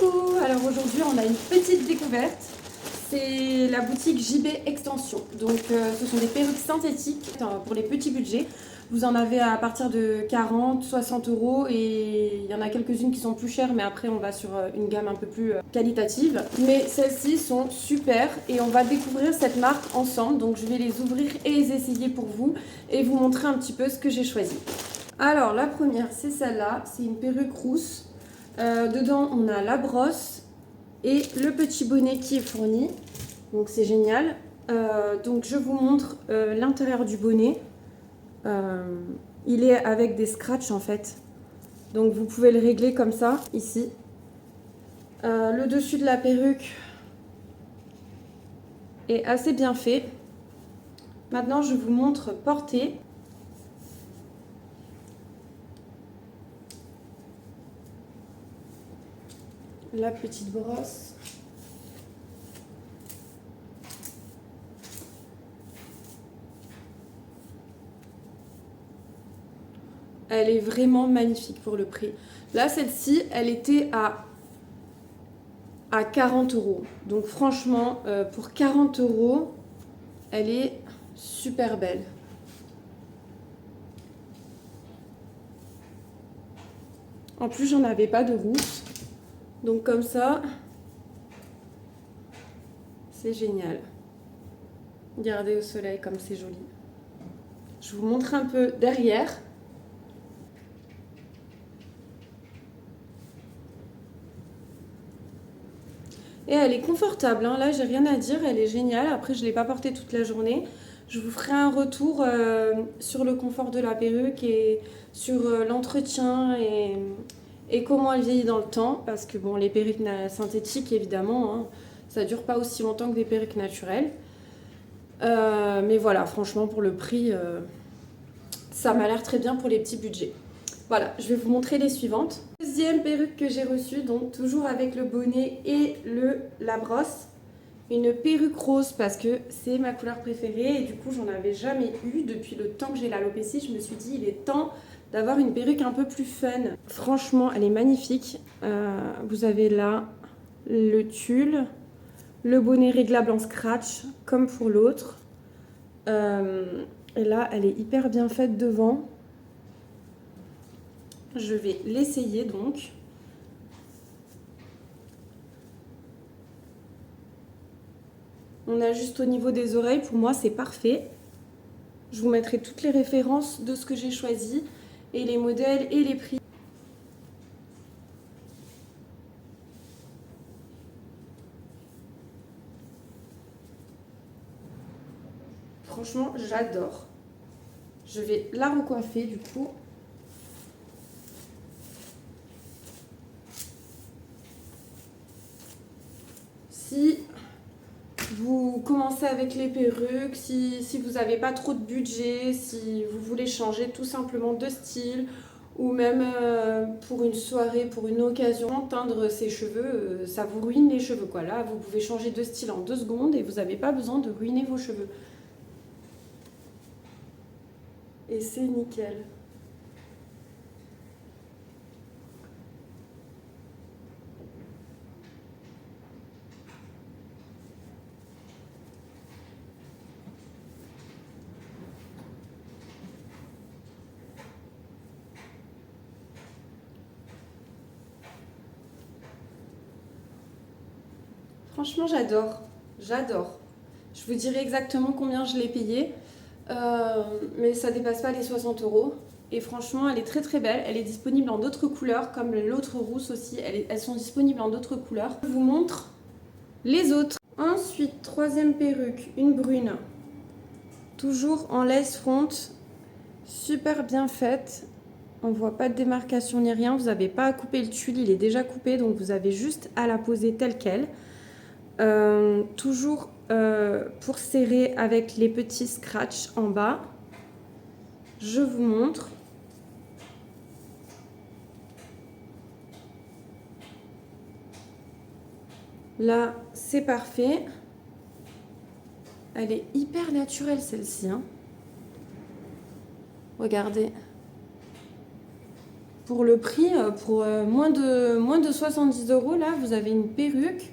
Coucou! Alors aujourd'hui on a une petite découverte, c'est la boutique JB Extension. Donc ce sont des perruques synthétiques pour les petits budgets. Vous en avez à partir de 40, 60 euros et il y en a quelques-unes qui sont plus chères, mais après on va sur une gamme un peu plus qualitative. Mais celles-ci sont super et on va découvrir cette marque ensemble. Donc je vais les ouvrir et les essayer pour vous et vous montrer un petit peu ce que j'ai choisi. Alors la première c'est celle-là, c'est une perruque rousse. Dedans on a la brosse et le petit bonnet qui est fourni, donc c'est génial. Donc je vous montre l'intérieur du bonnet. Il est avec des scratchs en fait, donc vous pouvez le régler comme ça ici. Le dessus de la perruque est assez bien fait. Maintenant je vous montre portée. La petite brosse. Elle est vraiment magnifique pour le prix. Là, celle-ci, elle était à 40 euros. Donc franchement, pour 40 euros, elle est super belle. En plus, j'en avais pas de rousse. Donc comme ça, c'est génial. Regardez au soleil comme c'est joli. Je vous montre un peu derrière. Et elle est confortable, hein. Là j'ai rien à dire, elle est géniale. Après je ne l'ai pas portée toute la journée. Je vous ferai un retour sur le confort de la perruque et sur l'entretien et comment elle vieillit dans le temps. Parce que bon, les perruques synthétiques évidemment, hein, ça ne dure pas aussi longtemps que des perruques naturelles. Mais voilà, franchement pour le prix, ça m'a l'air très bien pour les petits budgets. Voilà, je vais vous montrer les suivantes. Deuxième perruque que j'ai reçue, donc toujours avec le bonnet et la brosse. Une perruque rose parce que c'est ma couleur préférée et du coup j'en avais jamais eu depuis le temps que j'ai l'alopécie. Je me suis dit il est temps d'avoir une perruque un peu plus fun. Franchement elle est magnifique. Vous avez là le tulle, le bonnet réglable en scratch comme pour l'autre. Et là elle est hyper bien faite devant. Je vais l'essayer donc. On a juste au niveau des oreilles, pour moi c'est parfait. Je vous mettrai toutes les références de ce que j'ai choisi et les modèles et les prix. Franchement, j'adore. Je vais la recoiffer du coup. Si vous commencez avec les perruques, si vous n'avez pas trop de budget, si vous voulez changer tout simplement de style, ou même pour une soirée, pour une occasion, teindre ses cheveux, ça vous ruine les cheveux quoi. Là, vous pouvez changer de style en 2 secondes et vous n'avez pas besoin de ruiner vos cheveux. Et c'est nickel. Franchement, j'adore. J'adore. Je vous dirai exactement combien je l'ai payé. Mais ça dépasse pas les 60 euros. Et franchement, elle est très très belle. Elle est disponible en d'autres couleurs, comme l'autre rousse aussi. Elles sont disponibles en d'autres couleurs. Je vous montre les autres. Ensuite, troisième perruque, une brune. Toujours en lace front. Super bien faite. On ne voit pas de démarcation ni rien. Vous n'avez pas à couper le tulle, il est déjà coupé. Donc vous avez juste à la poser telle qu'elle. Toujours pour serrer avec les petits scratchs en bas. Je vous montre. Là, c'est parfait. Elle est hyper naturelle celle-ci, hein. Regardez. Pour le prix, pour moins de 70 euros, là, vous avez une perruque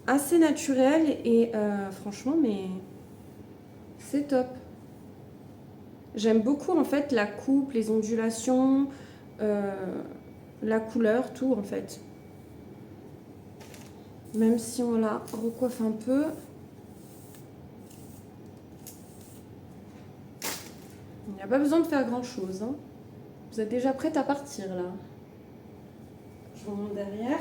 assez naturelle et franchement, mais c'est top. J'aime beaucoup en fait la coupe, les ondulations, la couleur, tout en fait. Même si on la recoiffe un peu. Il n'y a pas besoin de faire grand chose, hein. Vous êtes déjà prête à partir là. Je vous montre derrière.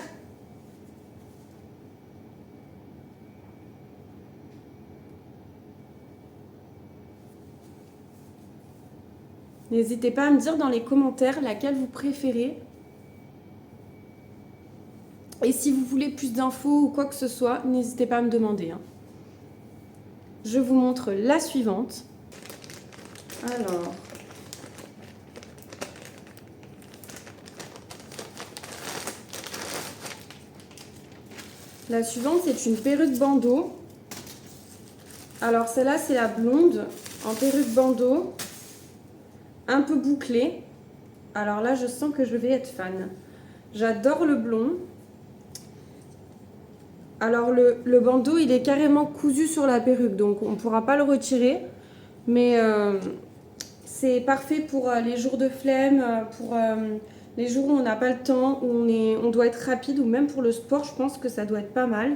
N'hésitez pas à me dire dans les commentaires laquelle vous préférez. Et si vous voulez plus d'infos ou quoi que ce soit, n'hésitez pas à me demander, hein. Je vous montre la suivante. Alors, la suivante, c'est une perruque bandeau. Alors, celle-là, c'est la blonde en perruque bandeau, un peu bouclée. Alors là, je sens que je vais être fan. J'adore le blond. Alors, le bandeau, il est carrément cousu sur la perruque, donc on ne pourra pas le retirer. Mais c'est parfait pour les jours de flemme, pour les jours où on n'a pas le temps, où on doit être rapide, ou même pour le sport, je pense que ça doit être pas mal.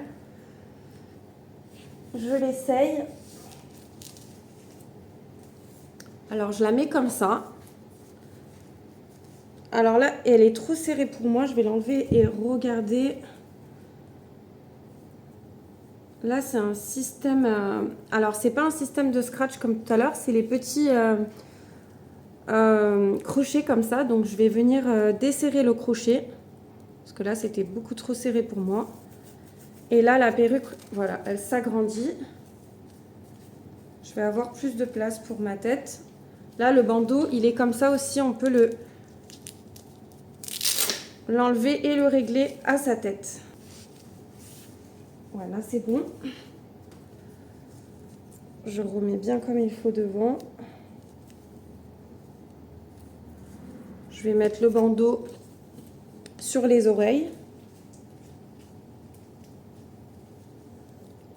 Je l'essaye. Alors, je la mets comme ça. Alors là, elle est trop serrée pour moi. Je vais l'enlever et regarder. Là, c'est un système... alors, c'est pas un système de scratch comme tout à l'heure. C'est les petits crochets comme ça. Donc, je vais venir desserrer le crochet. Parce que là, c'était beaucoup trop serré pour moi. Et là, la perruque, voilà, elle s'agrandit. Je vais avoir plus de place pour ma tête. Là, le bandeau, il est comme ça aussi. On peut l'enlever et le régler à sa tête. Voilà, c'est bon. Je remets bien comme il faut devant. Je vais mettre le bandeau sur les oreilles.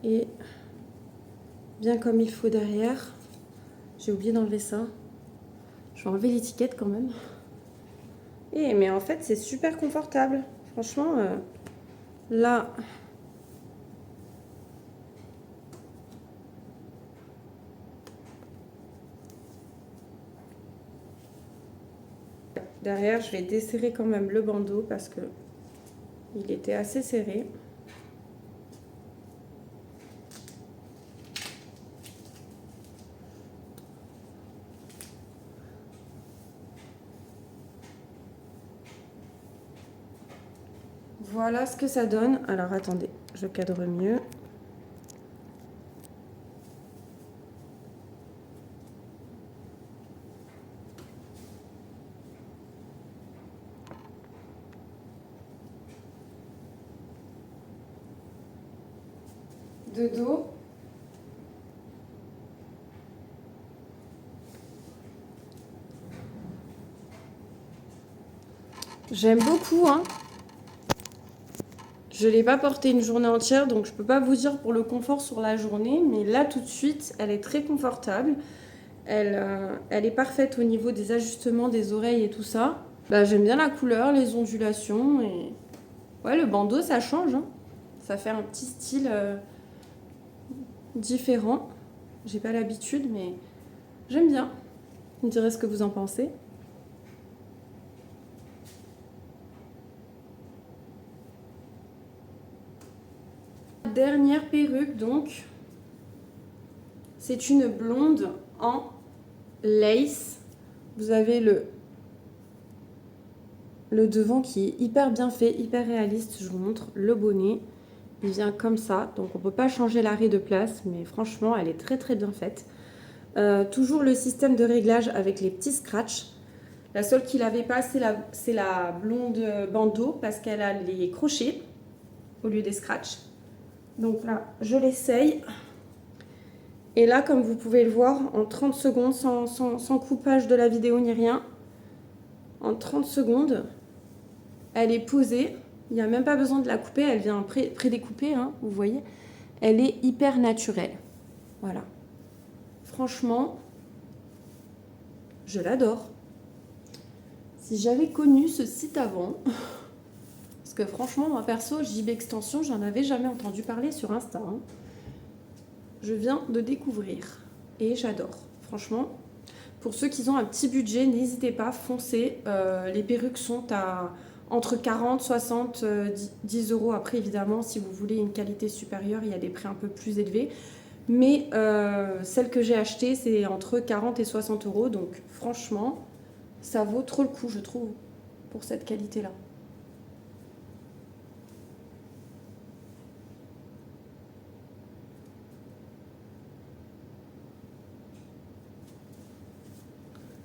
Et bien comme il faut derrière. J'ai oublié d'enlever ça. Je vais enlever l'étiquette quand même. Et, mais en fait, c'est super confortable. Franchement, là... Derrière, je vais desserrer quand même le bandeau parce que il était assez serré. Voilà ce que ça donne. Alors, attendez, je cadre mieux. De dos. J'aime beaucoup, hein. Je ne l'ai pas portée une journée entière, donc je ne peux pas vous dire pour le confort sur la journée, mais là tout de suite, elle est très confortable. Elle est parfaite au niveau des ajustements des oreilles et tout ça. Bah, j'aime bien la couleur, les ondulations et ouais, le bandeau ça change, hein. Ça fait un petit style différent. J'ai pas l'habitude, mais j'aime bien. Vous me direz ce que vous en pensez. Dernière perruque donc, c'est une blonde en lace. Vous avez le devant qui est hyper bien fait, hyper réaliste. Je vous montre le bonnet. Il vient comme ça, donc on ne peut pas changer l'arrêt de place, mais franchement, elle est très très bien faite. Toujours le système de réglage avec les petits scratchs. La seule qui l'avait pas, c'est la blonde bandeau parce qu'elle a les crochets au lieu des scratchs. Donc là, je l'essaye. Et là, comme vous pouvez le voir, en 30 secondes, sans coupage de la vidéo ni rien, en 30 secondes. Elle est posée. Il n'y a même pas besoin de la couper. Elle vient pré-découpée, hein, vous voyez. Elle est hyper naturelle. Voilà. Franchement, je l'adore. Si j'avais connu ce site avant, parce que franchement, moi perso, JB Extension, j'en avais jamais entendu parler sur Insta. Hein. Je viens de découvrir et j'adore. Franchement, pour ceux qui ont un petit budget, n'hésitez pas, foncez. Les perruques sont à entre 40, 60, 10 euros. Après, évidemment, si vous voulez une qualité supérieure, il y a des prix un peu plus élevés. Mais celle que j'ai achetée, c'est entre 40 et 60 euros. Donc franchement, ça vaut trop le coup, je trouve, pour cette qualité-là.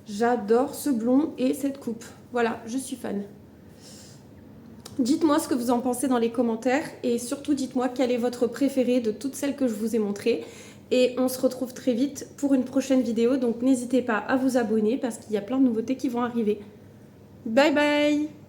J'adore ce blond et cette coupe. Voilà, je suis fan. Dites-moi ce que vous en pensez dans les commentaires et surtout dites-moi quelle est votre préférée de toutes celles que je vous ai montrées. Et on se retrouve très vite pour une prochaine vidéo, donc n'hésitez pas à vous abonner parce qu'il y a plein de nouveautés qui vont arriver. Bye bye!